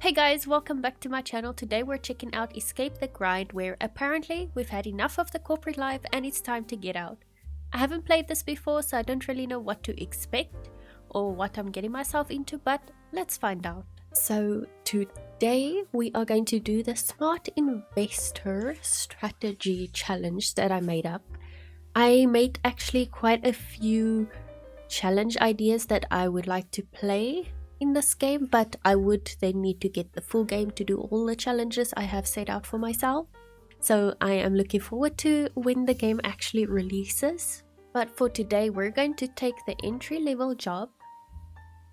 Hey guys, welcome back to my channel. Today we're checking out Escape the Grind, where apparently we've had enough of the corporate life and it's time to get out. I haven't played this before, so I don't really know what to expect or what I'm getting myself into, but let's find out. So today we are going to do the Smart Investor Strategy Challenge that I made up. I made actually quite a few challenge ideas that I would like to play in this game, but I would then need to get the full game to do all the challenges I have set out for myself. So I am looking forward to when the game actually releases. But for today we're going to take the entry-level job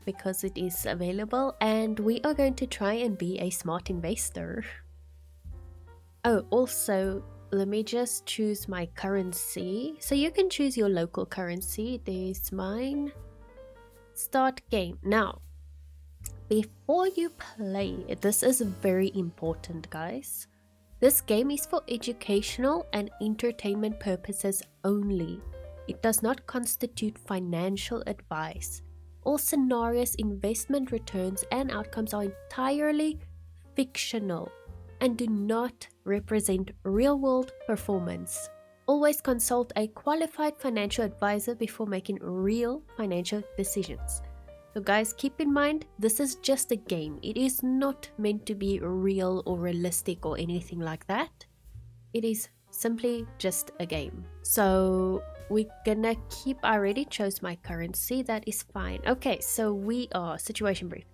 because it is available, and we are going to try and be a smart investor. Oh, also let me just choose my currency. So you can choose your local currency. There's mine. Start game. Now before you play, this is very important, guys. This game is for educational and entertainment purposes only. It does not constitute financial advice. All scenarios, investment returns, and outcomes are entirely fictional and do not represent real-world performance. Always consult a qualified financial advisor before making real financial decisions. So guys, keep in mind, this is just a game. It is not meant to be real or realistic or anything like that. It is simply just a game. So we're gonna keep, I already chose my currency, that is fine. Okay, so we are, situation brief.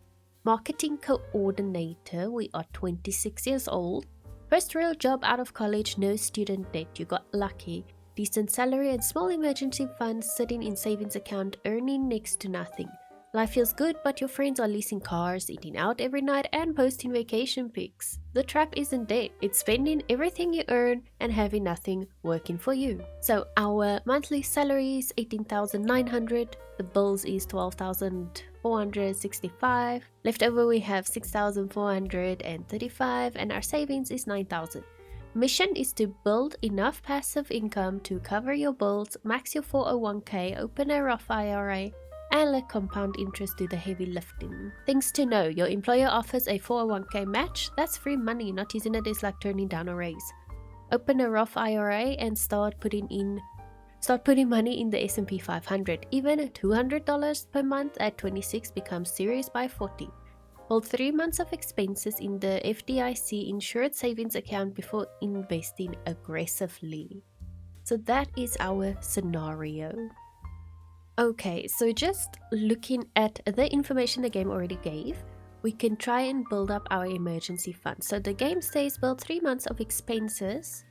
Marketing coordinator, we are 26 years old. First real job out of college, no student debt, you got lucky. Decent salary and small emergency funds sitting in savings account, earning next to nothing. Life feels good, but your friends are leasing cars, eating out every night, and posting vacation pics. The trap isn't debt, it's spending everything you earn and having nothing working for you. So our monthly salary is $18,900, the bills is $12,465, leftover we have $6,435, and our savings is $9,000. Mission is to build enough passive income to cover your bills, max your 401k, open a Roth IRA, and let compound interest do the heavy lifting. Things to know: your employer offers a 401k match. That's free money. Not using it is like turning down a raise. Open a Roth IRA and start putting money in the S&P 500. Even $200 per month at 26 becomes serious by 40. Hold 3 months of expenses in the FDIC insured savings account before investing aggressively. So that is our scenario. Okay, so just looking at the information the game already gave, we can try and build up our emergency fund. So the game says build 3 months of expenses.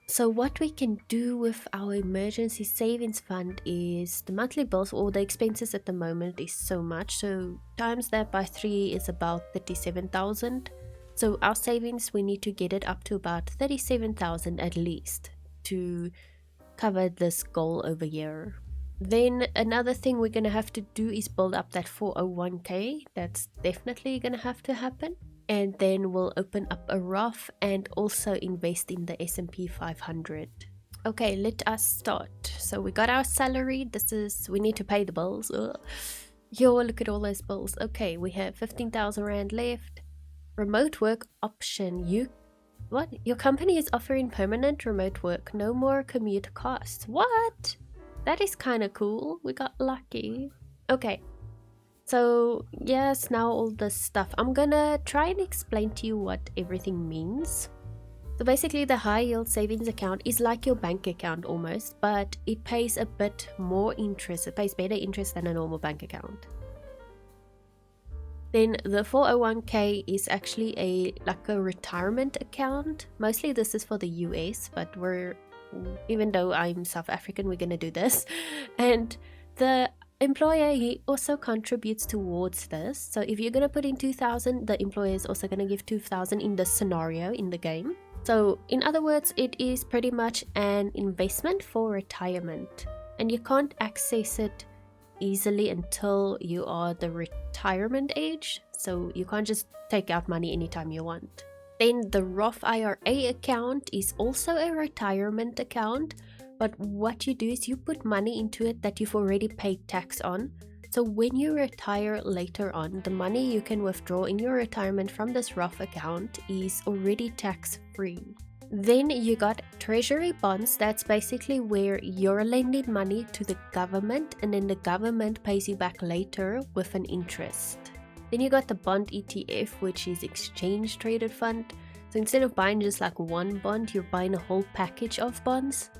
So what we can do with our emergency savings fund is the monthly bills or the expenses at the moment is so much. So times that by 3 is about 37,000. So our savings, we need to get it up to about 37,000 at least to cover this goal over here. Then another thing we're going to have to do is build up that 401k. That's definitely going to have to happen. And then we'll open up a Roth and also invest in the S&P 500. Okay, let us start. So we got our salary. We need to pay the bills. Ugh. Yo, look at all those bills. Okay, we have 15,000 Rand left. Remote work option. Your company is offering permanent remote work. No more commute costs. What? That is kind of cool. We got lucky. Okay. So yes, now all this stuff. I'm gonna try and explain to you what everything means. So basically the high yield savings account is like your bank account almost, but it pays a bit more interest. It pays better interest than a normal bank account. Then the 401k is actually like a retirement account. Mostly this is for the US, but even though I'm South African, we're gonna do this. And the employer, he also contributes towards this. So if you're gonna put in 2,000, the employer is also gonna give 2,000 in the scenario in the game. So in other words, it is pretty much an investment for retirement, and you can't access it easily until you are the retirement age. So you can't just take out money anytime you want. Then the Roth IRA account is also a retirement account, but what you do is you put money into it that you've already paid tax on. So when you retire later on, the money you can withdraw in your retirement from this Roth account is already tax-free. Then you got treasury bonds. That's basically where you're lending money to the government and then the government pays you back later with an interest. Then you got the bond ETF, which is exchange traded fund. So instead of buying just like one bond, you're buying a whole package of bonds.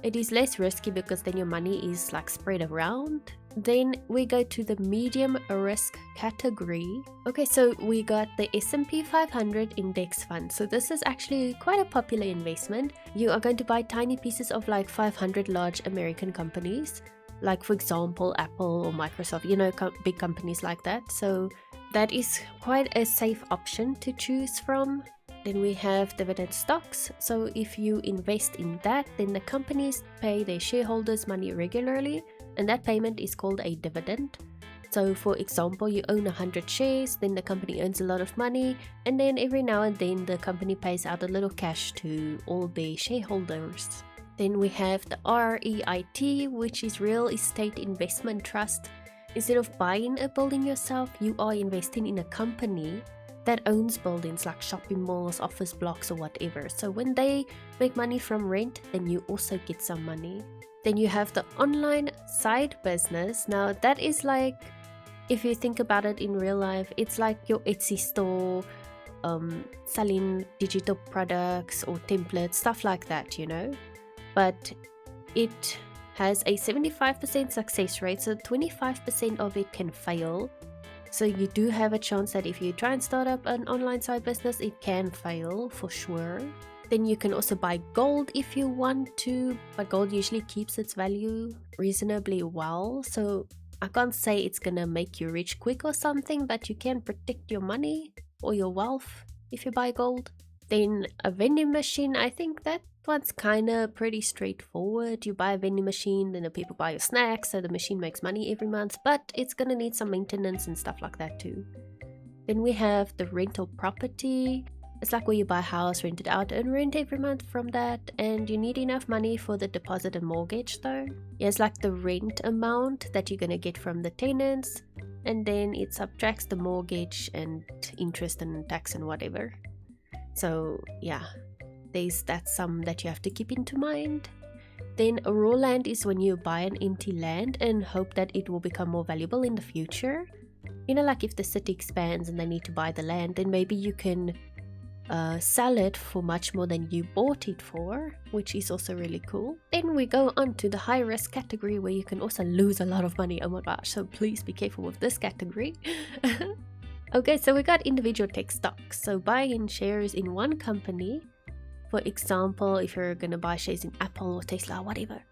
It is less risky because then your money is like spread around. Then we go to the medium risk category. Okay, so we got the S&P 500 index fund. So this is actually quite a popular investment. You are going to buy tiny pieces of like 500 large American companies, like for example Apple or Microsoft, big companies like that. So that is quite a safe option to choose from. Then we have dividend stocks. So if you invest in that, then the companies pay their shareholders money regularly, and that payment is called a dividend. So for example, you own 100 shares, then the company earns a lot of money, and then every now and then the company pays out a little cash to all their shareholders. Then we have the REIT, which is Real Estate Investment Trust. Instead of buying a building yourself, you are investing in a company that owns buildings like shopping malls, office blocks or whatever. So when they make money from rent, then you also get some money. Then you have the online side business. Now that is like, if you think about it in real life, it's like your Etsy store, selling digital products or templates, stuff like that, But it has a 75% success rate, so 25% of it can fail. So you do have a chance that if you try and start up an online side business, it can fail for sure. Then you can also buy gold if you want to, but gold usually keeps its value reasonably well. So I can't say it's gonna make you rich quick or something, but you can protect your money or your wealth if you buy gold. Then a vending machine, I think that one's kind of pretty straightforward. You buy a vending machine, then the people buy your snacks, so the machine makes money every month, but it's gonna need some maintenance and stuff like that too. Then we have the rental property. It's like where you buy a house, rent it out, and rent every month from that, and you need enough money for the deposit and mortgage though. Yeah, it's like the rent amount that you're gonna get from the tenants, and then it subtracts the mortgage and interest and tax and whatever. So yeah, there's that sum that you have to keep into mind. Then a raw land is when you buy an empty land and hope that it will become more valuable in the future. Like if the city expands and they need to buy the land, then maybe you can sell it for much more than you bought it for, which is also really cool. Then we go on to the high risk category where you can also lose a lot of money. Oh my gosh, so please be careful with this category. Okay, so we got individual tech stocks. So buying shares in one company. For example, if you're gonna buy shares in Apple or Tesla, whatever,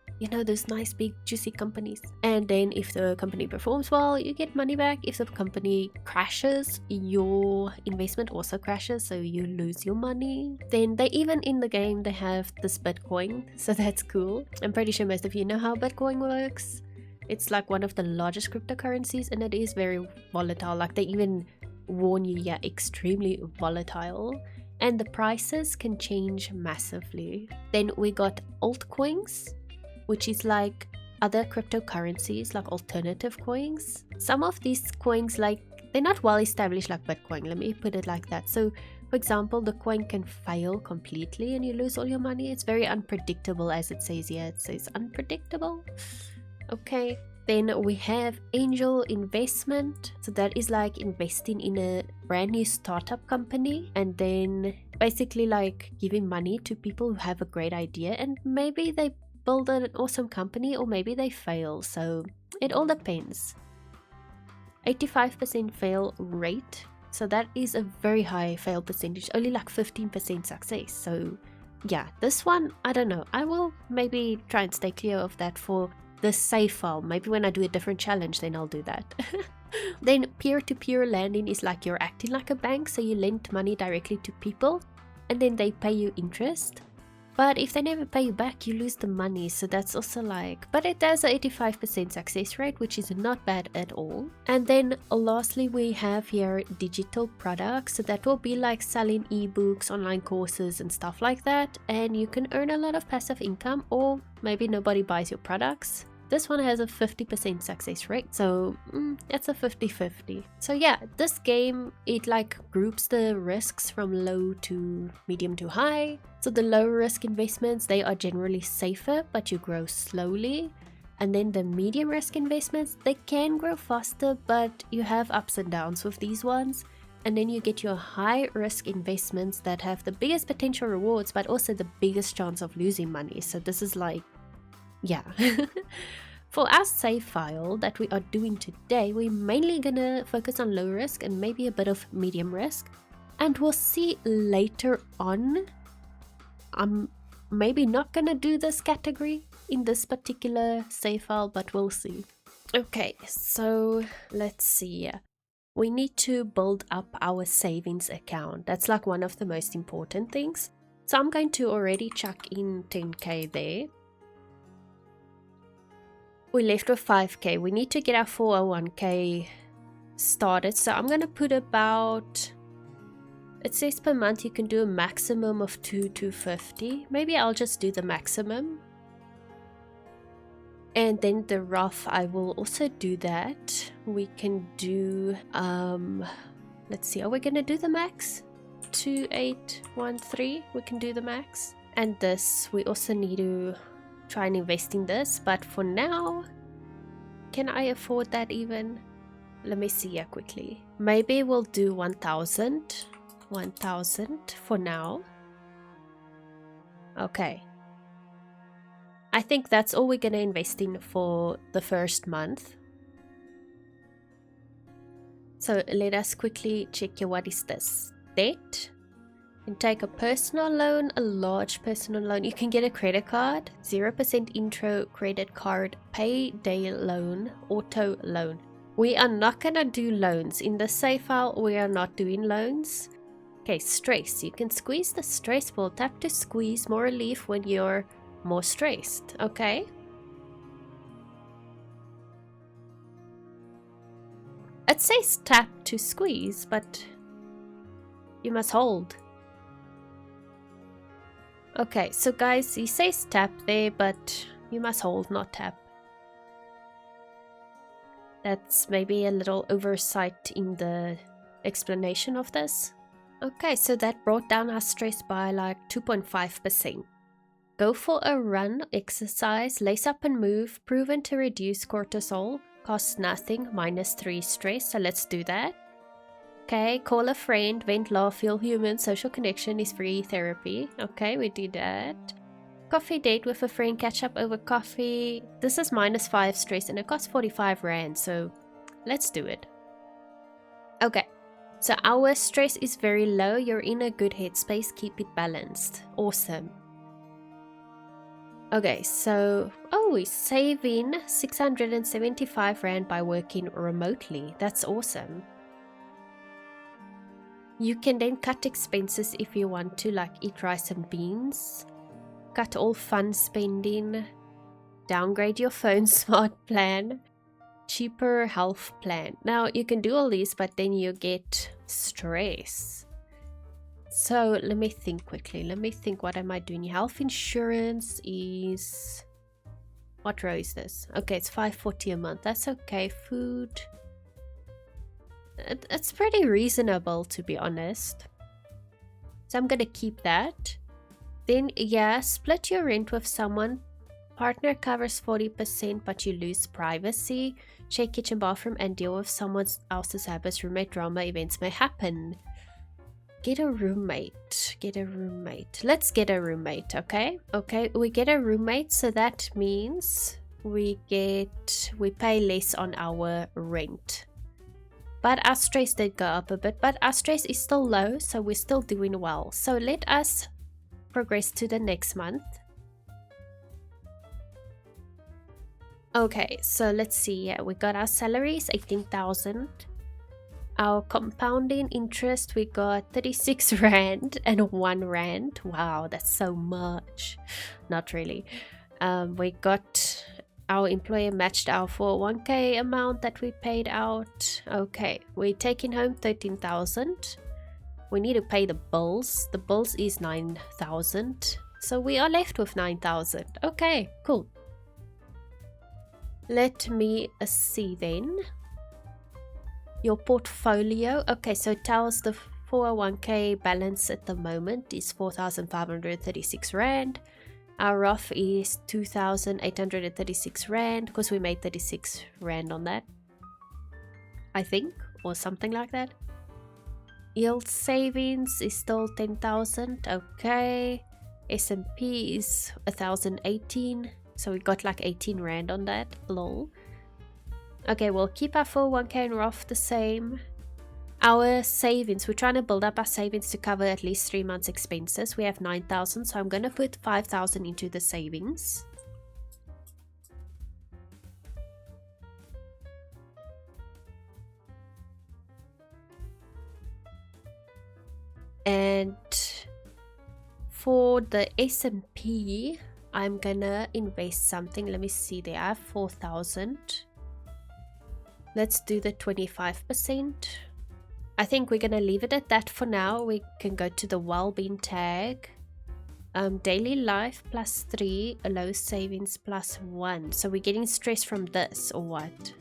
those nice big juicy companies. And then if the company performs well, you get money back. If the company crashes, your investment also crashes, so you lose your money. Then they even in the game, they have this Bitcoin, so that's cool. I'm pretty sure most of you know how Bitcoin works. It's like one of the largest cryptocurrencies, and it is very volatile. Like they even warn you, yeah, extremely volatile. And the prices can change massively. Then we got altcoins, which is like other cryptocurrencies, like alternative coins. Some of these coins, they're not well established like Bitcoin, let me put it like that. So for example, the coin can fail completely and you lose all your money. It's very unpredictable, as it says here. It says unpredictable. Okay. Then we have angel investment. So that is like investing in a brand new startup company and then basically like giving money to people who have a great idea, and maybe they build an awesome company or maybe they fail. So it all depends. 85% fail rate. So that is a very high fail percentage, only like 15% success. So yeah, this one, I don't know. I will maybe try and stay clear of that for the safe file. Maybe when I do a different challenge, then I'll do that. Then peer-to-peer lending is like you're acting like a bank, so you lend money directly to people and then they pay you interest. But if they never pay you back, you lose the money. So that's also like, but it does a 85% success rate, which is not bad at all. And then lastly, we have here digital products. So that will be like selling ebooks, online courses and stuff like that. And you can earn a lot of passive income, or maybe nobody buys your products. this one has a 50% success rate, so it's a 50-50. So yeah, this game, it like groups the risks from low to medium to high. So the low risk investments, they are generally safer, but you grow slowly. And then the medium risk investments, they can grow faster, but you have ups and downs with these ones. And then you get your high risk investments that have the biggest potential rewards, but also the biggest chance of losing money. So this is like, yeah. For our save file that we are doing today, we're mainly gonna focus on low risk and maybe a bit of medium risk. And we'll see later on. I'm maybe not gonna do this category in this particular save file, but we'll see. Okay, so let's see. We need to build up our savings account. That's like one of the most important things. So I'm going to already chuck in 10k there. We left with 5k. We need to get our 401k started. So I'm going to put about, it says per month you can do a maximum of 250. Maybe I'll just do the maximum. And then the Roth, I will also do that. We can do, let's see, are we going to do the max? 2813, we can do the max. And this, we also need to try and invest in this. But for now, can I afford that even? Let me see here quickly. Maybe we'll do 1000 for now. Okay. I think that's all we're going to invest in for the first month. So let us quickly check here. What is this? Debt. You can take a personal loan, a large personal loan. You can get a credit card, 0% intro credit card, payday loan, auto loan. We are not going to do loans. In the save file, we are not doing loans. Okay, stress. You can squeeze the stress ball. Tap to squeeze more relief when you're more stressed. Okay. It says tap to squeeze, but you must hold. Okay, so guys, he says tap there, but you must hold, not tap. That's maybe a little oversight in the explanation of this. Okay, so that brought down our stress by like 2.5%. Go for a run, exercise, lace up and move, proven to reduce cortisol, costs nothing, -3 stress, so let's do that. Okay, call a friend, vent, laugh, feel human, social connection is free therapy. Okay, we do that. Coffee date with a friend, catch up over coffee. This is -5 stress and it costs 45 rand, so let's do it. Okay, so our stress is very low, you're in a good headspace, keep it balanced. Awesome. Okay, so, we're saving 675 rand by working remotely. That's awesome. You can then cut expenses if you want to, like eat rice and beans. Cut all fun spending. Downgrade your phone smart plan. Cheaper health plan. Now, you can do all these, but then you get stress. So let me think quickly. Let me think, what am I doing? Health insurance is... What row is this? Okay, it's 540 a month. That's okay. Food... It's pretty reasonable, to be honest. So I'm gonna keep that. Then, yeah, split your rent with someone. Partner covers 40%, but you lose privacy. Share kitchen, bathroom, and deal with someone else's habits. Roommate drama events may happen. Get a roommate. Get a roommate. Let's get a roommate, okay? Okay, we get a roommate, so that means we pay less on our rent. But our stress did go up a bit, but our stress is still low, so we're still doing well. So let us progress to the next month. Okay, so let's see. Yeah, we got our salaries, 18,000. Our compounding interest, we got 36 rand and 1 rand. Wow, that's so much. Not really. We got... Our employer matched our 401k amount that we paid out. Okay, we're taking home 13,000. We need to pay the bills. The bills is 9,000. So we are left with 9,000. Okay, cool. Let me see then. Your portfolio. Okay, so it tells the 401k balance at the moment is 4,536 Rand. Our Roth is 2,836 Rand because we made 36 Rand on that, I think, or something like that. Yield savings is still 10,000. Okay. S&P is 1,018. So we got like 18 Rand on that. Lol. Okay, we'll keep our 401k and Roth the same. Our savings, we're trying to build up our savings to cover at least 3 months expenses. We have 9,000, so I'm going to put 5,000 into the savings. And for the S&P, I'm gonna invest something. Let me see, there I have 4,000. Let's do the 25%. I think we're gonna leave it at that for now. We can go to the well-being tag. Daily life +3, low savings +1. So we're getting stress from this or what?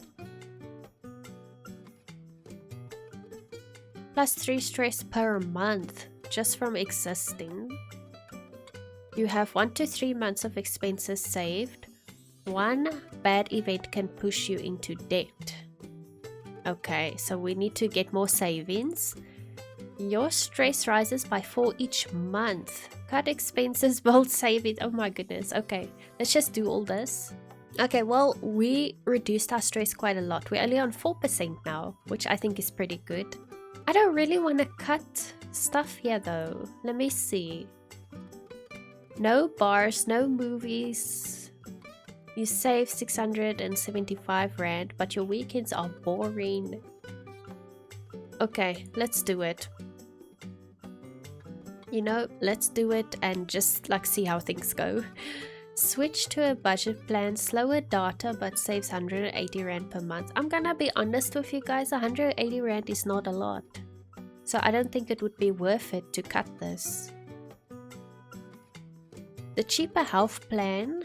+3 stress per month just from existing. You have 1 to 3 months of expenses saved. One bad event can push you into debt. Okay, so we need to get more savings. Your stress rises by 4 each month. Cut expenses, build savings. Oh my goodness. Okay, let's just do all this. Okay, well, we reduced our stress quite a lot. We're only on 4% now, which I think is pretty good. I don't really want to cut stuff here though. Let me see. No bars, no movies. You save 675 Rand, but your weekends are boring. Okay, let's do it. You know, let's do it and just like see how things go. Switch to a budget plan, slower data but saves 180 Rand per month. I'm gonna be honest with you guys, 180 Rand is not a lot. So I don't think it would be worth it to cut this. The cheaper health plan,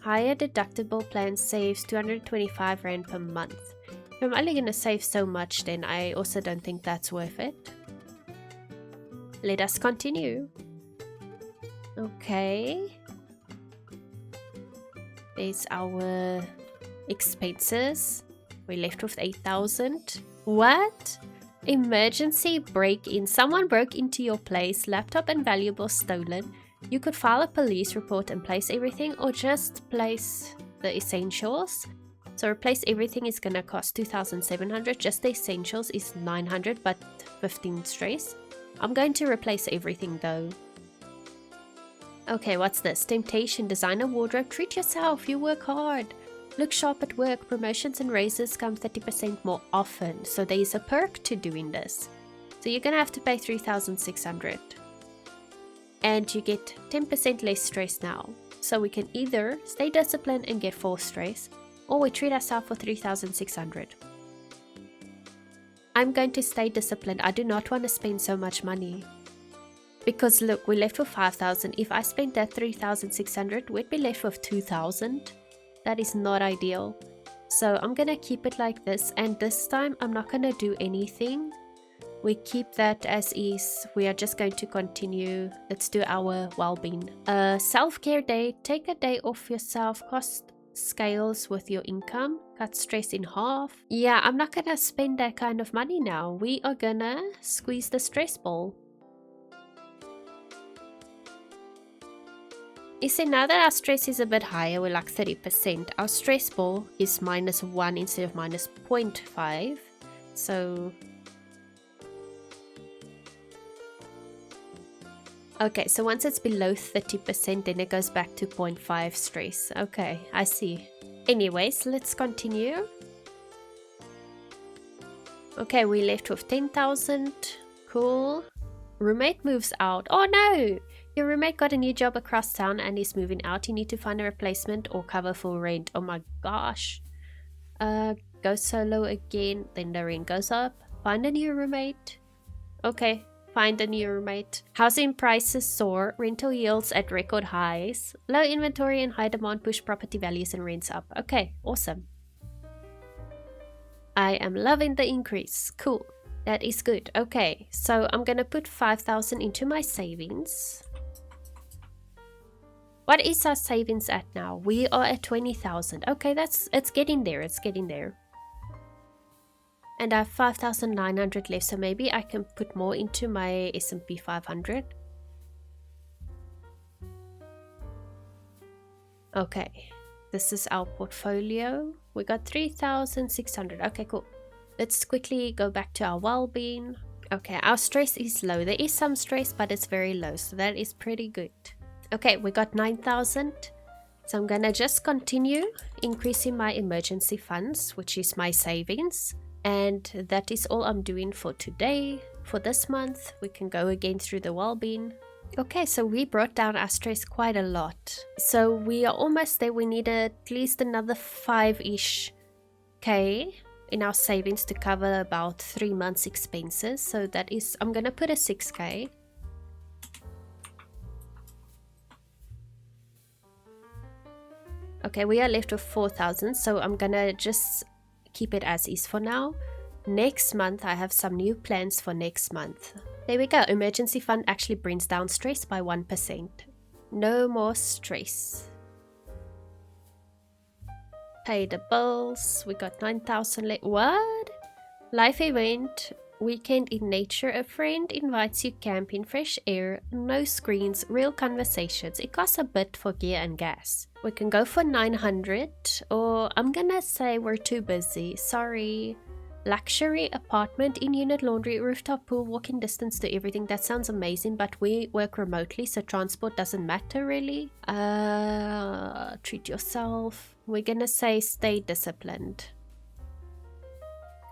higher deductible plan saves 225 Rand per month. If I'm only gonna save so much, then I also don't think that's worth it. Let us continue. Okay. There's our expenses. We're left with 8,000. What? Emergency break-in. Someone broke into your place, laptop and valuables stolen. You could file a police report and place everything, or just place the essentials. So replace everything is gonna cost 2,700. Just the essentials is 900, but 15 stress. I'm going to replace everything though. Okay, what's this? Temptation, designer wardrobe. Treat yourself, you work hard. Look sharp at work. Promotions and raises come 30% more often. So there is a perk to doing this. So you're gonna have to pay 3,600. And you get 10% less stress now. So we can either stay disciplined and get 4 stress, or we treat ourselves for 3,600. I'm going to stay disciplined. I do not want to spend so much money. Because look, we're left with 5,000. If I spent that 3,600, we'd be left with 2,000. That is not ideal. So I'm going to keep it like this. And this time, I'm not going to do anything. We keep that as is. We are just going to continue. Let's do our well-being. Self-care day. Take a day off yourself. Cost scales with your income. Cut stress in half. Yeah, I'm not gonna spend that kind of money now. We are gonna squeeze the stress ball. You see, now that our stress is a bit higher, we're like 30%. Our stress ball is -1 instead of -0.5. So okay, so once it's below 30%, then it goes back to 0.5 stress. Okay, I see. Anyways, let's continue. Okay, we left with 10,000. Cool. Roommate moves out. Oh no! Your roommate got a new job across town and is moving out. You need to find a replacement or cover for rent. Oh my gosh. Go solo again. Then the rent goes up. Find a new roommate. Okay. Find a new roommate. Housing prices soar, rental yields at record highs. Low inventory and high demand push property values and rents up. Okay, awesome. I am loving the increase. Cool. That is good. Okay, so I'm gonna put 5,000 into my savings. What is our savings at now? We are at 20,000. Okay, it's getting there. It's getting there. And I have 5,900 left, so maybe I can put more into my S&P 500. Okay, this is our portfolio. We got 3,600. Okay, cool. Let's quickly go back to our well-being. Okay, our stress is low. There is some stress, but it's very low, so that is pretty good. Okay, we got 9,000. So I'm gonna just continue increasing my emergency funds, which is my savings. And that is all I'm doing for today. For this month, we can go again through the well-being. Okay, so we brought down our stress quite a lot. So we are almost there. We need at least another 5-ish K in our savings to cover about 3 months expenses. So that is, I'm gonna put a 6K. Okay, we are left with 4,000, so I'm gonna just keep it as is for now. Next month, I have some new plans for next month. There we go. Emergency fund actually brings down stress by 1%. No more stress. Pay the bills. We got 9,000 left. What? Life event. Weekend in nature. A friend invites you camping, fresh air, no screens, real conversations. It costs a bit for gear and gas. We can go for 900, or I'm gonna say we're too busy. Sorry. Luxury apartment, in-unit laundry, rooftop pool, walking distance to everything. That sounds amazing, but we work remotely, so transport doesn't matter really. Treat yourself. We're gonna say stay disciplined.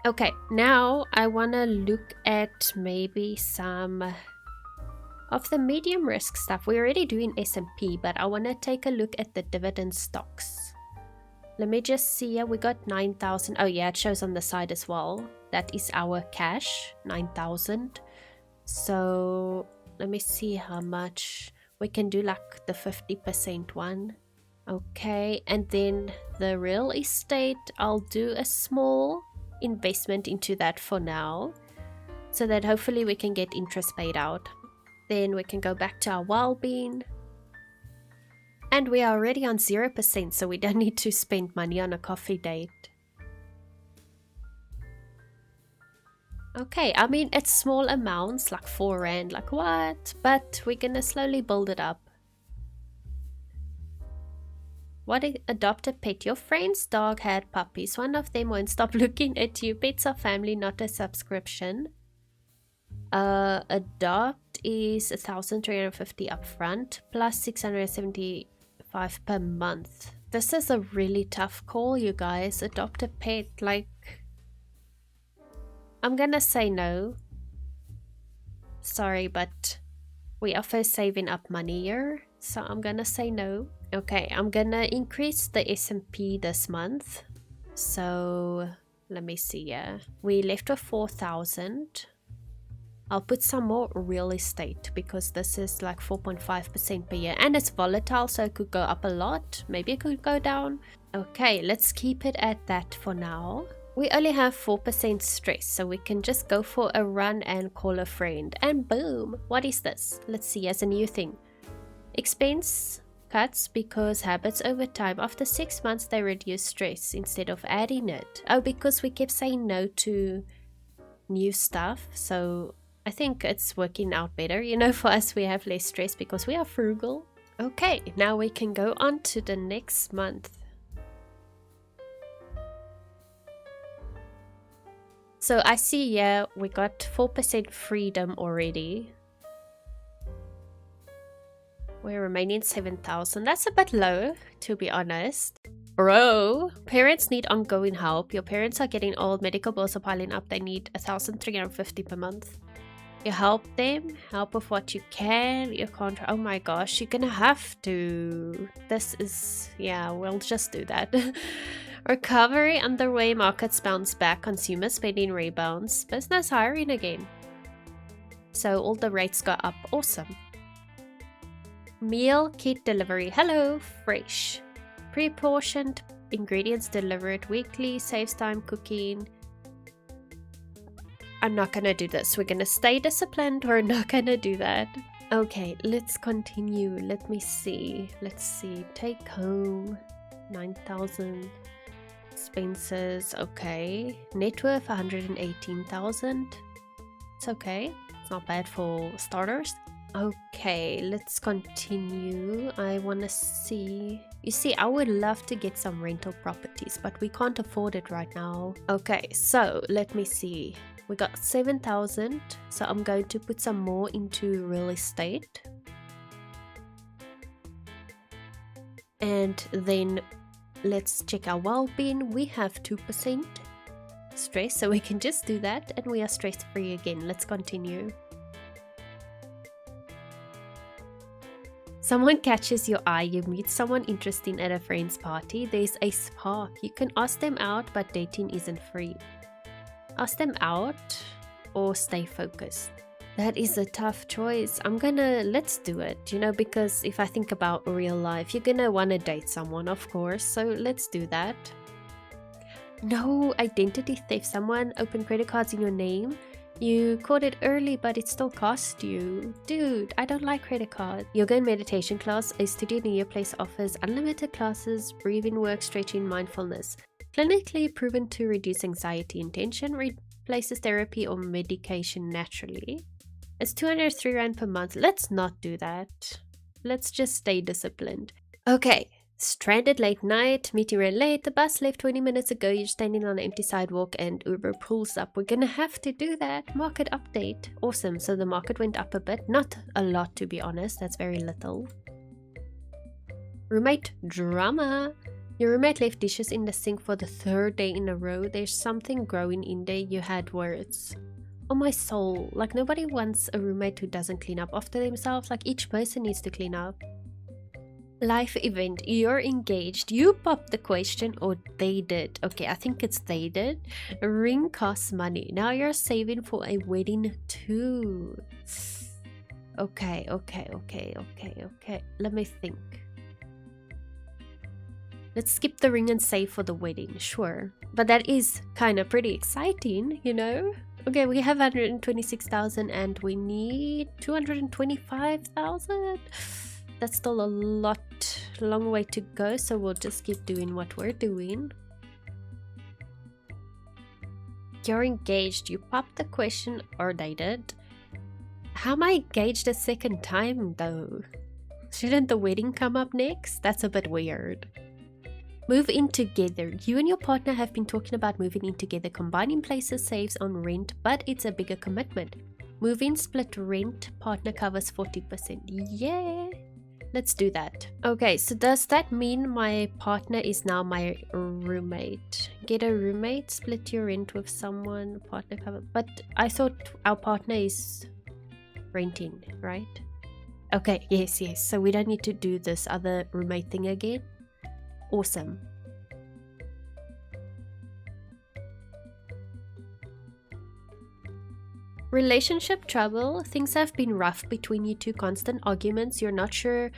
Okay, now I want to look at maybe some of the medium risk stuff. We're already doing S&P, but I want to take a look at the dividend stocks. Let me just see here. We got 9,000. Oh yeah, it shows on the side as well. That is our cash, 9,000. So let me see how much we can do, like the 50% one. Okay, and then the real estate, I'll do a small investment into that for now, so that hopefully we can get interest paid out. Then we can go back to our well-being, and we are already on 0%, so we don't need to spend money on a coffee date. Okay, I mean, it's small amounts, like 4 Rand, like what? But we're gonna slowly build it up. What? Adopt a pet. Your friend's dog had puppies. One of them won't stop looking at you. Pets are family, not a subscription. Adopt is 1,350 upfront plus 675 per month. This is a really tough call, you guys. Adopt a pet, like, I'm gonna say no. Sorry, but we are first saving up money here, so I'm gonna say no. Okay, I'm gonna increase the S&P this month. So let me see here. We left with 4,000. I'll put some more real estate because this is like 4.5% per year, and it's volatile, so it could go up a lot. Maybe it could go down. Okay, let's keep it at that for now. We only have 4% stress, so we can just go for a run and call a friend, and boom. What is this? Let's see, as a new thing. Expense cuts because habits over time. After 6 months, they reduce stress instead of adding it. Oh, because we kept saying no to new stuff. So I think it's working out better. You know, for us, we have less stress because we are frugal. Okay, now we can go on to the next month. So I see, yeah, we got 4% freedom already. We're remaining 7,000. That's a bit low, to be honest. Bro, parents need ongoing help. Your parents are getting old. Medical bills are piling up. They need 1,350 per month. You help them. Help with what you can. You can't. Oh my gosh, you're gonna have to. This is, yeah, we'll just do that. Recovery underway. Markets bounce back. Consumer spending rebounds. Business hiring again. So all the rates go up. Awesome. Meal kit delivery. Hello, fresh. Pre-portioned ingredients delivered weekly. Saves time cooking. I'm not gonna do this. We're gonna stay disciplined. We're not gonna do that. Okay, let's continue. Let me see. Let's see. Take home 9,000. Expenses. Okay. Net worth 118,000. It's okay. It's not bad for starters. Okay, let's continue. I want to see. You see, I would love to get some rental properties, but we can't afford it right now. Okay, so let me see. We got 7,000, so I'm going to put some more into real estate. And then let's check our well-being. We have 2% stress, so we can just do that, and we are stress-free again. Let's continue. Someone catches your eye, you meet someone interesting at a friend's party, there's a spark. You can ask them out, but dating isn't free. Ask them out or stay focused. That is a tough choice. Let's do it, you know, because if I think about real life, you're gonna want to date someone, of course, so let's do that. No, identity theft. Someone opened credit cards in your name. You caught it early, but it still cost you. Dude, I don't like credit cards. Yoga and meditation class. A studio near your place offers unlimited classes, breathing work, stretching, mindfulness. Clinically proven to reduce anxiety and tension, replaces therapy or medication naturally. It's 203 Rand per month. Let's not do that. Let's just stay disciplined. Okay. Stranded late night, meeting ran late, the bus left 20 minutes ago, you're standing on an empty sidewalk and Uber pulls up. We're gonna have to do that. Market update. Awesome, so the market went up a bit. Not a lot, to be honest, that's very little. Roommate drama. Your roommate left dishes in the sink for the 3rd day in a row. There's something growing in there. You had words. Oh my soul, like nobody wants a roommate who doesn't clean up after themselves. Like each person needs to clean up. Life event, you're engaged. You popped the question, or they did. Okay, I think it's they did. A ring costs money. Now you're saving for a wedding too. Okay. Let me think. Let's skip the ring and save for the wedding, sure. But that is kind of pretty exciting, you know? Okay, we have 126,000 and we need 225,000. That's still a long way to go, so we'll just keep doing what we're doing. You're engaged. You popped the question, or they did. How am I engaged a second time though? Shouldn't the wedding come up next? That's a bit weird. Move in together. You and your partner have been talking about moving in together. Combining places saves on rent, but it's a bigger commitment. Move in, split rent, partner covers 40%. Yeah! Let's do that. Okay, so does that mean my partner is now my roommate? Get a roommate, split your rent with someone, partner cover. But I thought our partner is renting, right? Okay, yes. So we don't need to do this other roommate thing again. Awesome. Relationship trouble. Things have been rough between you two. Constant arguments. You're not sure,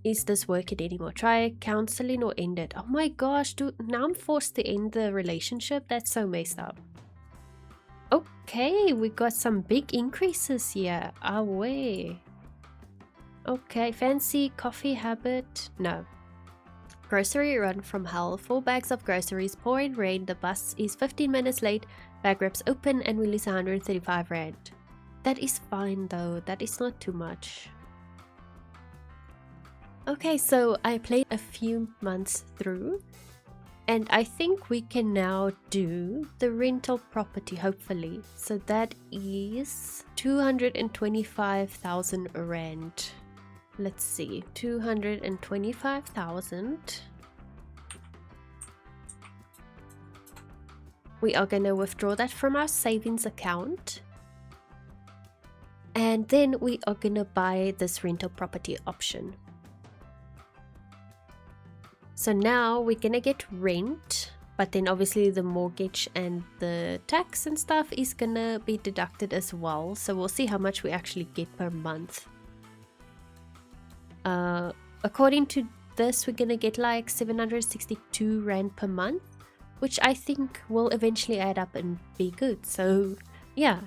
is this working anymore? Try counseling or end it. Oh my gosh, dude. Now I'm forced to end the relationship. That's so messed up. Okay, we got some big increases here. Away. Okay, fancy coffee habit. No. Grocery run from hell. 4 bags of groceries, pouring rain. The bus is 15 minutes late. Bag wraps open and we lose 135 Rand. That is fine though. That is not too much. Okay, so I played a few months through. And I think we can now do the rental property, hopefully. So that is 225,000 Rand. Let's see, 225,000. We are going to withdraw that from our savings account. And then we are going to buy this rental property option. So now we're going to get rent. But then obviously the mortgage and the tax and stuff is gonna be deducted as well. So we'll see how much we actually get per month. According to this, we're gonna get like 762 Rand per month, which I think will eventually add up and be good. So yeah.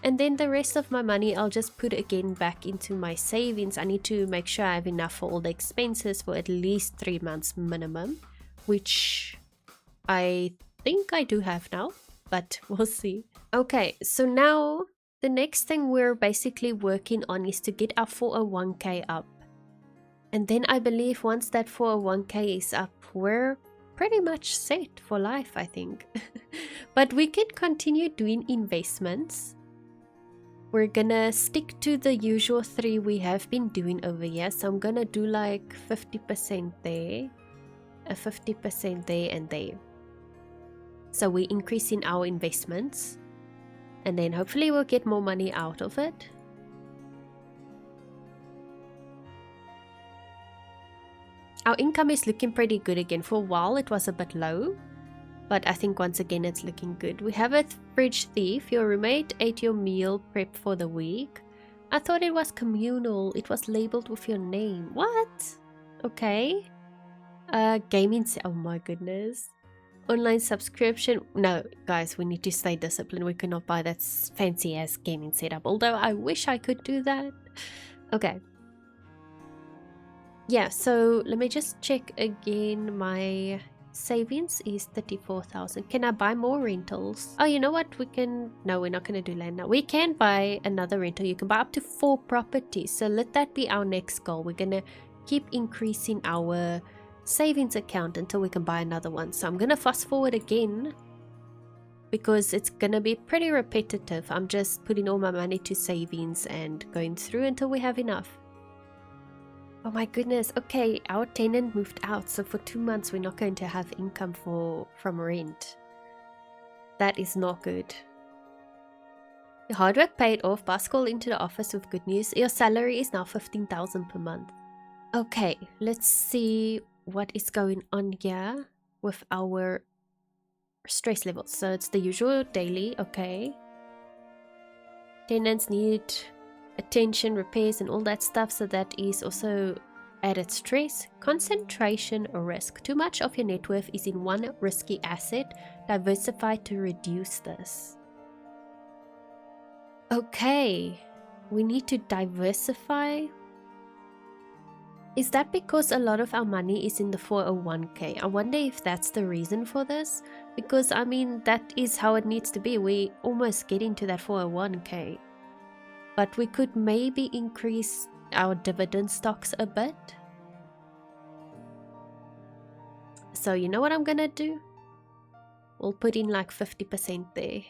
And then the rest of my money I'll just put again back into my savings. I need to make sure I have enough for all the expenses for at least 3 months minimum, which I think I do have now, but we'll see. Okay, so now the next thing we're basically working on is to get our 401k up. And then I believe once that 401k is up, we're pretty much set for life, I think. But we can continue doing investments. We're gonna stick to the usual 3 we have been doing over here. So I'm gonna do like 50% there, a 50% there and there. So we're increasing our investments, and then hopefully we'll get more money out of it. Our income is looking pretty good again. For a while it was a bit low, but I think once again it's looking good. We have a fridge thief. Your roommate ate your meal prep for the week. I thought it was communal. It was labeled with your name. What? Okay. Gaming. Oh my goodness. Online subscription. No, guys, we need to stay disciplined. We cannot buy that fancy ass gaming setup. Although I wish I could do that. Okay. Yeah, so let me just check again. My savings is 34,000. Can I buy more rentals? Oh, you know what? We can... No, we're not going to do land now. We can buy another rental. You can buy up to 4 properties. So let that be our next goal. We're going to keep increasing our savings account until we can buy another one. So I'm gonna fast forward again because it's gonna be pretty repetitive. I'm just putting all my money to savings and going through until we have enough. Oh my goodness. Okay, our tenant moved out, so for 2 months we're not going to have income from rent. That is not good. Your hard work paid off. Boss called into the office with good news. Your salary is now 15,000 per month. Okay, let's see what is going on here with our stress levels. So it's the usual daily. Okay, tenants need attention, repairs and all that stuff, so that is also added stress. Concentration risk. Too much of your net worth is in one risky asset. Diversify to reduce this. Okay, we need to diversify. Is that because a lot of our money is in the 401k? I wonder if that's the reason for this. Because, I mean, that is how it needs to be. We almost get into that 401k. But we could maybe increase our dividend stocks a bit. So, you know what I'm gonna do? We'll put in like 50% there.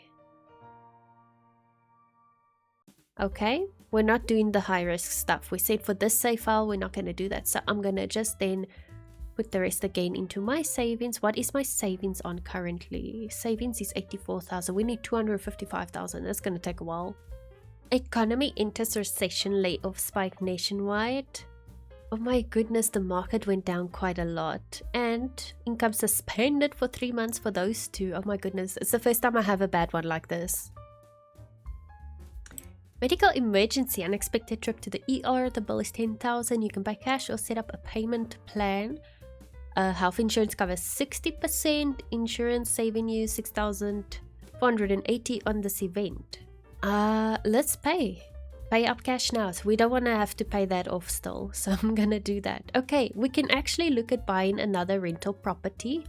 Okay, we're not doing the high risk stuff. We said for this save file we're not going to do that, so I'm going to just then put the rest again into my savings. What is my savings on currently? Savings is 84,000. We need 255,000. That's going to take a while. Economy enters recession. Layoffs spike nationwide. Oh my goodness, the market went down quite a lot, and income suspended for 3 months for those two. Oh my goodness, it's the first time I have a bad one like this. Medical emergency, unexpected trip to the ER. The bill is 10,000. You can buy cash or set up a payment plan. Health insurance covers 60%. Insurance saving you 6,480 on this event. Let's pay up cash now. So we don't want to have to pay that off still. So I'm gonna do that. Okay, we can actually look at buying another rental property.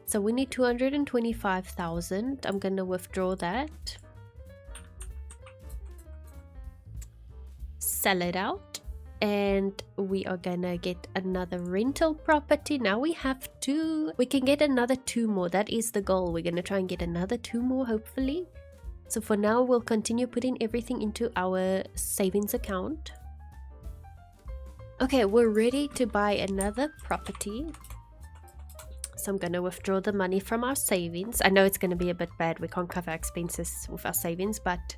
So we need 225,000. I'm gonna withdraw that. Sell it out, and we are gonna get another rental property. Now we have 2. We can get another 2 more. That is the goal. We're gonna try and get another 2 more hopefully. So for now we'll continue putting everything into our savings account. Okay, we're ready to buy another property. So I'm gonna withdraw the money from our savings. I know it's gonna be a bit bad. We can't cover expenses with our savings, but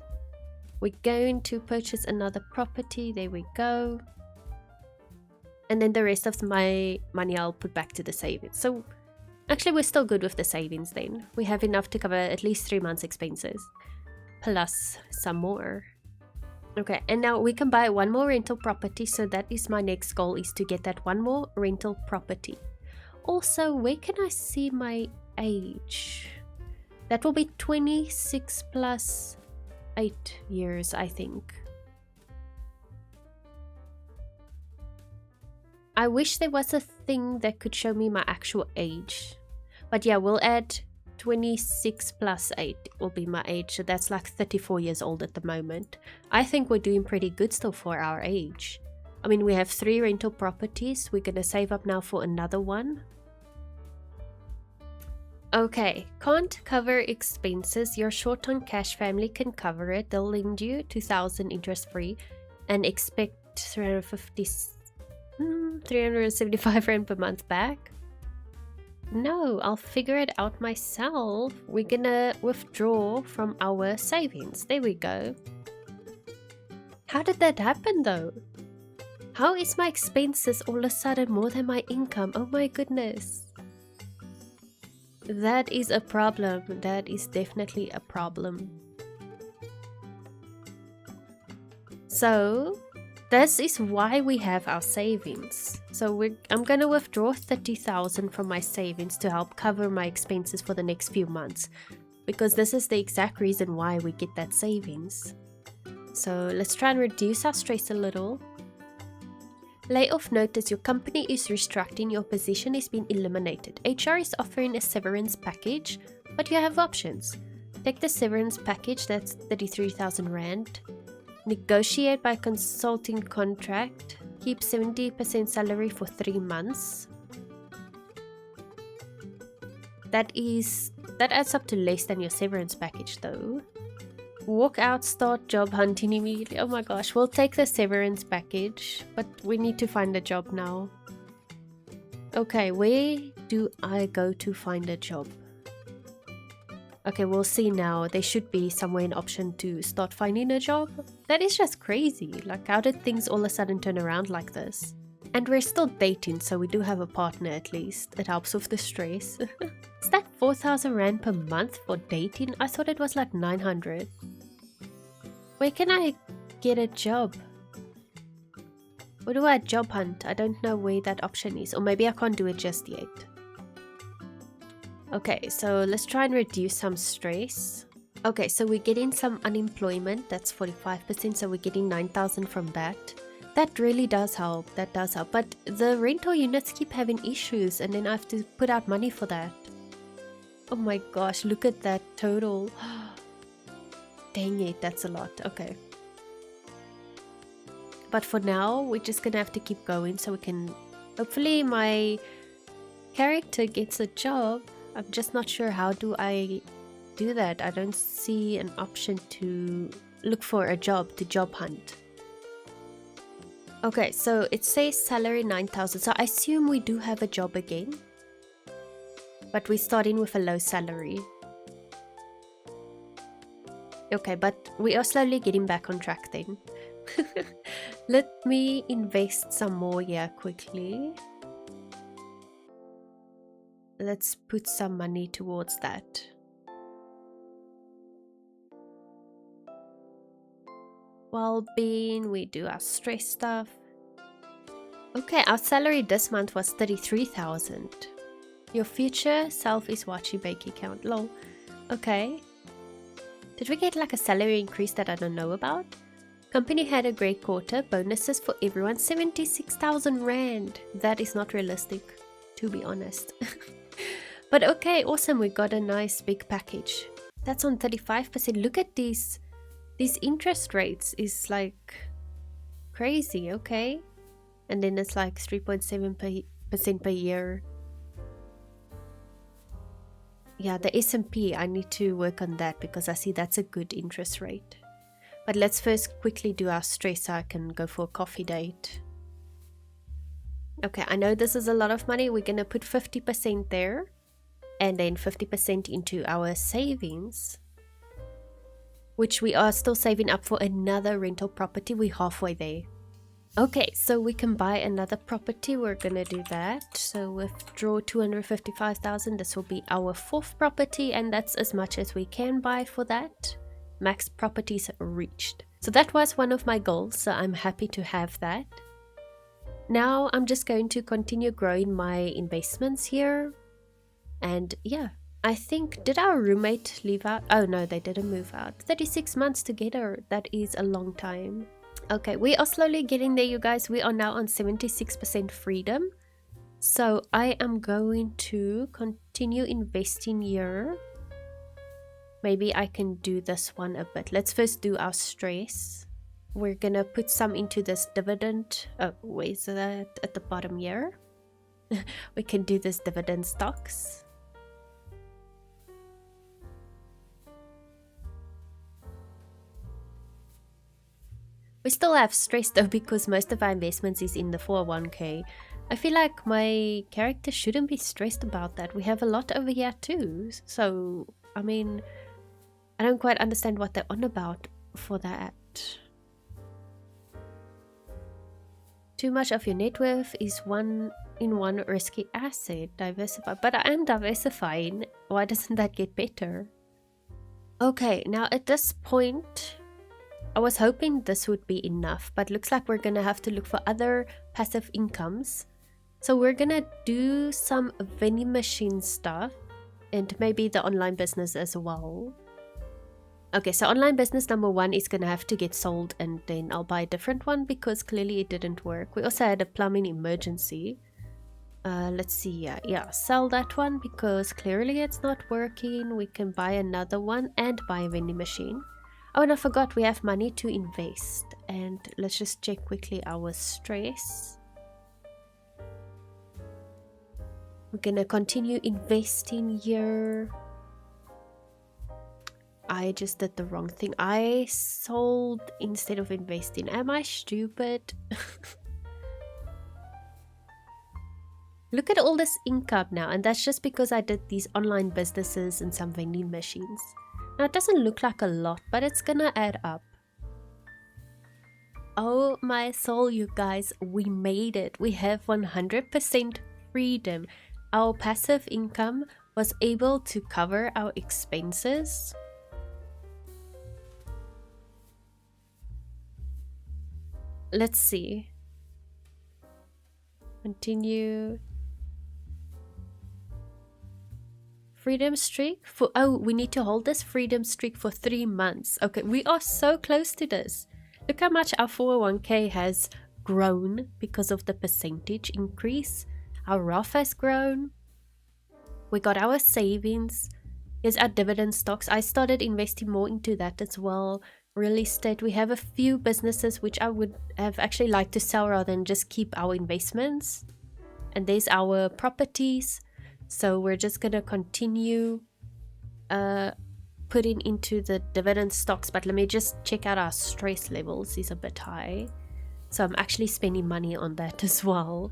we're going to purchase another property. There we go. And then the rest of my money I'll put back to the savings. So Actually, we're still good with the savings then. We have enough to cover at least 3 months' expenses. Plus some more. Okay, and now we can buy one more rental property. So that is my next goal, is to get that one more rental property. Also, where can I see my age? That will be 26 plus 8 years, I think. I wish there was a thing that could show me my actual age. But yeah, we'll add 26 plus 8 will be my age. So that's like 34 years old at the moment. I think we're doing pretty good still for our age. I mean, we have 3 rental properties. We're going to save up now for another one. Okay, can't cover expenses. Your short-term cash family can cover it. They'll lend you 2,000 interest-free and expect 375 Rand per month back. No, I'll figure it out myself. We're gonna withdraw from our savings. There we go. How did that happen though? How is my expenses all of a sudden more than my income? Oh my goodness. That is a problem. That is definitely a problem. So this is why we have our savings. So I'm going to withdraw 30,000 from my savings to help cover my expenses for the next few months. Because this is the exact reason why we get that savings. So let's try and reduce our stress a little. Layoff notice: your company is restructuring, your position is being eliminated. HR is offering a severance package, but you have options. Take the severance package, that's 33,000 Rand. Negotiate by consulting contract. Keep 70% salary for 3 months. That adds up to less than your severance package though. Walk out, start job hunting immediately. Oh my gosh, we'll take the severance package, but we need to find a job now. Okay, where do I go to find a job? Okay, we'll see now. There should be somewhere an option to start finding a job. That is just crazy. Like, how did things all of a sudden turn around like this? And we're still dating, so we do have a partner at least. It helps with the stress. Is that 4,000 Rand per month for dating? I thought it was like 900. Where can I get a job? Where do I job hunt? I don't know where that option is. Or maybe I can't do it just yet. Okay, so let's try and reduce some stress. Okay, so we're getting some unemployment. That's 45%, so we're getting 9,000 from that. That really does help. That does help. But the rental units keep having issues, and then I have to put out money for that. Oh my gosh, look at that total. Dang it, that's a lot. Okay. But for now, we're just gonna have to keep going so we can... Hopefully my character gets a job. I'm just not sure how do I do that. I don't see an option to look for a job, to job hunt. Okay, so it says salary 9,000. So I assume we do have a job again. But we're starting with a low salary. Okay, but we are slowly getting back on track then. Let me invest some more here quickly. Let's put some money towards that. Well-being, we do our stress stuff. Okay, our salary this month was 33,000. Your future self is watching bank account. Lol. Okay. Did we get like a salary increase that I don't know about? Company had a great quarter. Bonuses for everyone. 76,000 Rand. That is not realistic, to be honest. But okay, awesome. We got a nice big package. That's on 35%. Look at these interest rates is like crazy. Okay. And then it's like 3.7% per year. Yeah, the S&P, I need to work on that because I see that's a good interest rate. But let's first quickly do our stress so I can go for a coffee date. Okay, I know this is a lot of money. We're going to put 50% there and then 50% into our savings, which we are still saving up for another rental property. We're halfway there. Okay, so we can buy another property. We're gonna do that. So withdraw 255,000. This will be our 4th property, and that's as much as we can buy for that. Max properties reached. So that was one of my goals, so I'm happy to have that. Now I'm just going to continue growing my investments here. And yeah, I think, did our roommate leave out? Oh no, they didn't move out. 36 months together, that is a long time. Okay, we are slowly getting there, you guys. We are now on 76% freedom. So I am going to continue investing here. Maybe I can do this one a bit. Let's first do our stress. We're gonna put some into this dividend. Oh, where is that? At the bottom here. We can do this dividend stocks. We still have stress though, because most of our investments is in the 401k. I feel like my character shouldn't be stressed about that. We have a lot over here too. So, I mean, I don't quite understand what they're on about for that. Too much of your net worth is one risky asset. Diversify. But I am diversifying. Why doesn't that get better? Okay, now at this point, I was hoping this would be enough, but looks like we're gonna have to look for other passive incomes. So we're gonna do some vending machine stuff and maybe the online business as well. Okay, so online business number 1 is gonna have to get sold, and then I'll buy a different one because clearly it didn't work. We also had a plumbing emergency. Let's see, yeah, sell that one because clearly it's not working. We can buy another one and buy a vending machine. Oh, and I forgot we have money to invest. And let's just check quickly our stress. We're gonna continue investing here. I just did the wrong thing. I sold instead of investing. Am I stupid? Look at all this income now, and that's just because I did these online businesses and some vending machines. Now it doesn't look like a lot, but it's gonna add up. Oh my soul, you guys, we made it. We have 100% freedom. Our passive income was able to cover our expenses. Let's see. Continue. Freedom streak for, oh, we need to hold this freedom streak for 3 months. Okay, we are so close to this. Look how much our 401k has grown because of the percentage increase. Our Roth has grown. We got our savings. Here's our dividend stocks. I started investing more into that as well. Real estate. We have a few businesses which I would have actually liked to sell rather than just keep our investments. And there's our properties. So we're just gonna continue putting into the dividend stocks, but let me just check out our stress levels. Is a bit high, so I'm actually spending money on that as well.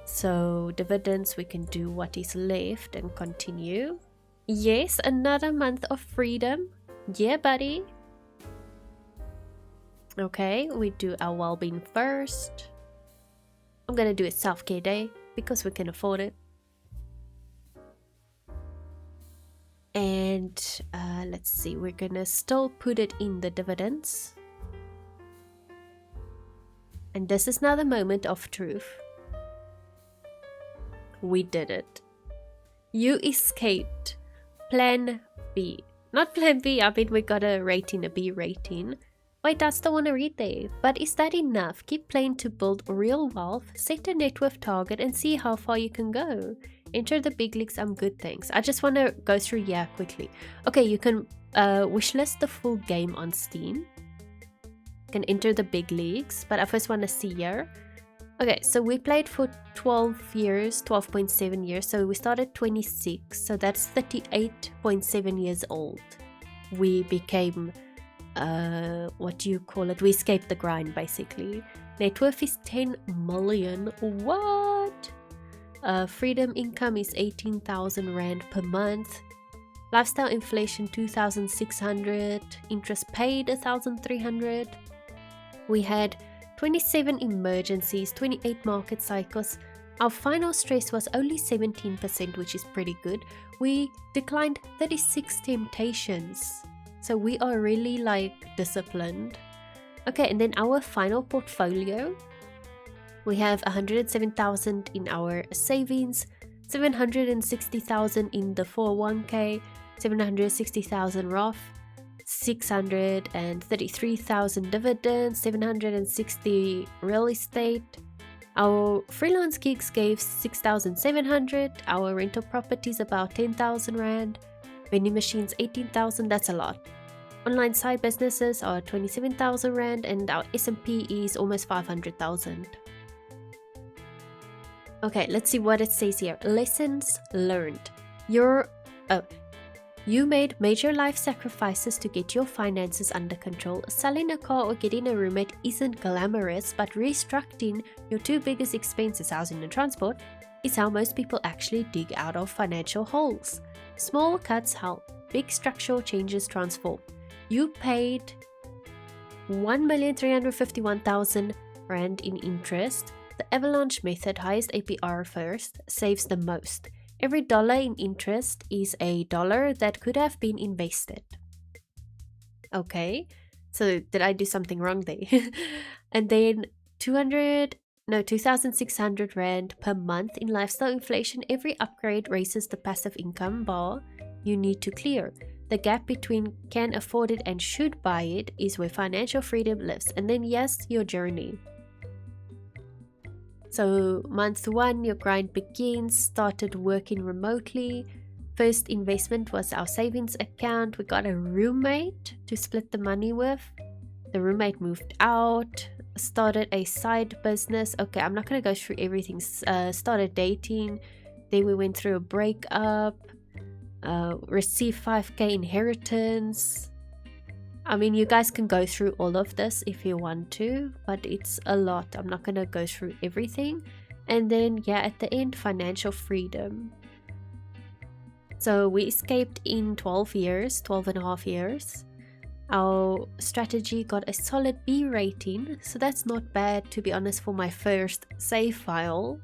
So dividends, we can do what is left and continue. Yes, another month of freedom. Yeah, buddy. Okay, we do our well-being first. I'm gonna do a self-care day because we can afford it. And let's see, we're gonna still put it in the dividends. And this is now the moment of truth. We did it. You escaped. Plan B. Not plan B, I mean we got a rating, a B rating. Wait, I still want to read there. But is that enough? Keep playing to build real wealth, set a net worth target and see how far you can go. Enter the big leagues, I'm good, thanks. I just want to go through here quickly. Okay, you can wishlist the full game on Steam. You can enter the big leagues, but I first want to see here. Okay, so we played for 12 years, 12.7 years. So we started 26, so that's 38.7 years old. We became, what do you call it? We escaped the grind, basically. Net worth is 10 million. What? Freedom income is 18,000 Rand per month. Lifestyle inflation 2,600. Interest paid 1,300. We had 27 emergencies, 28 market cycles. Our final stress was only 17%, which is pretty good. We declined 36 temptations. So we are really like disciplined. Okay, and then our final portfolio. We have 107,000 in our savings, 760,000 in the 401k, 760,000 Roth, 633,000 dividends, 760 real estate. Our freelance gigs gave 6,700. Our rental properties about 10,000 Rand. Vending machines 18,000. That's a lot. Online side businesses are 27,000 Rand, and our S&P is almost 500,000. Okay, let's see what it says here. Lessons learned. You made major life sacrifices to get your finances under control. Selling a car or getting a roommate isn't glamorous, but restructuring your two biggest expenses, housing and transport, is how most people actually dig out of financial holes. Small cuts help, big structural changes transform. You paid 1,351,000 Rand in interest. The avalanche method, highest APR first, saves the most. Every dollar in interest is a dollar that could have been invested. Okay, so did I do something wrong there? And then 2,600 Rand per month in lifestyle inflation. Every upgrade raises the passive income bar you need to clear. The gap between can afford it and should buy it is where financial freedom lives. And then yes, your journey. So month 1, your grind begins, started working remotely. First investment was our savings account. We got a roommate to split the money with. The roommate moved out, started a side business. Okay, I'm not going to go through everything. Started dating. Then we went through a breakup. Received 5k inheritance. I mean, you guys can go through all of this if you want to, but it's a lot. I'm not going to go through everything. And then, yeah, at the end, financial freedom. So we escaped in 12 and a half years. Our strategy got a solid B rating. So that's not bad, to be honest, for my first save file.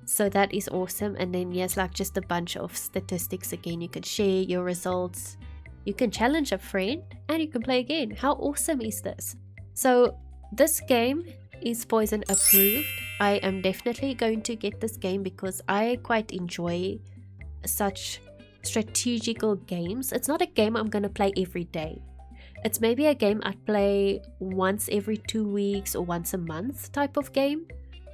So that is awesome. And then, yes, like just a bunch of statistics again. You can share your results. You can challenge a friend and you can play again. How awesome is this? So this game is Poison approved. I am definitely going to get this game because I quite enjoy such strategical games. It's not a game I'm going to play every day. It's maybe a game I'd play once every 2 weeks or once a month type of game.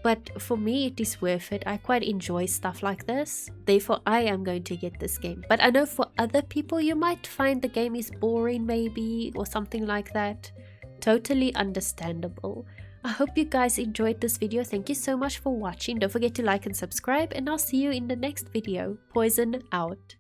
But for me, it is worth it. I quite enjoy stuff like this. Therefore, I am going to get this game. But I know for other people, you might find the game is boring maybe or something like that. Totally understandable. I hope you guys enjoyed this video. Thank you so much for watching. Don't forget to like and subscribe. And I'll see you in the next video. Poison out.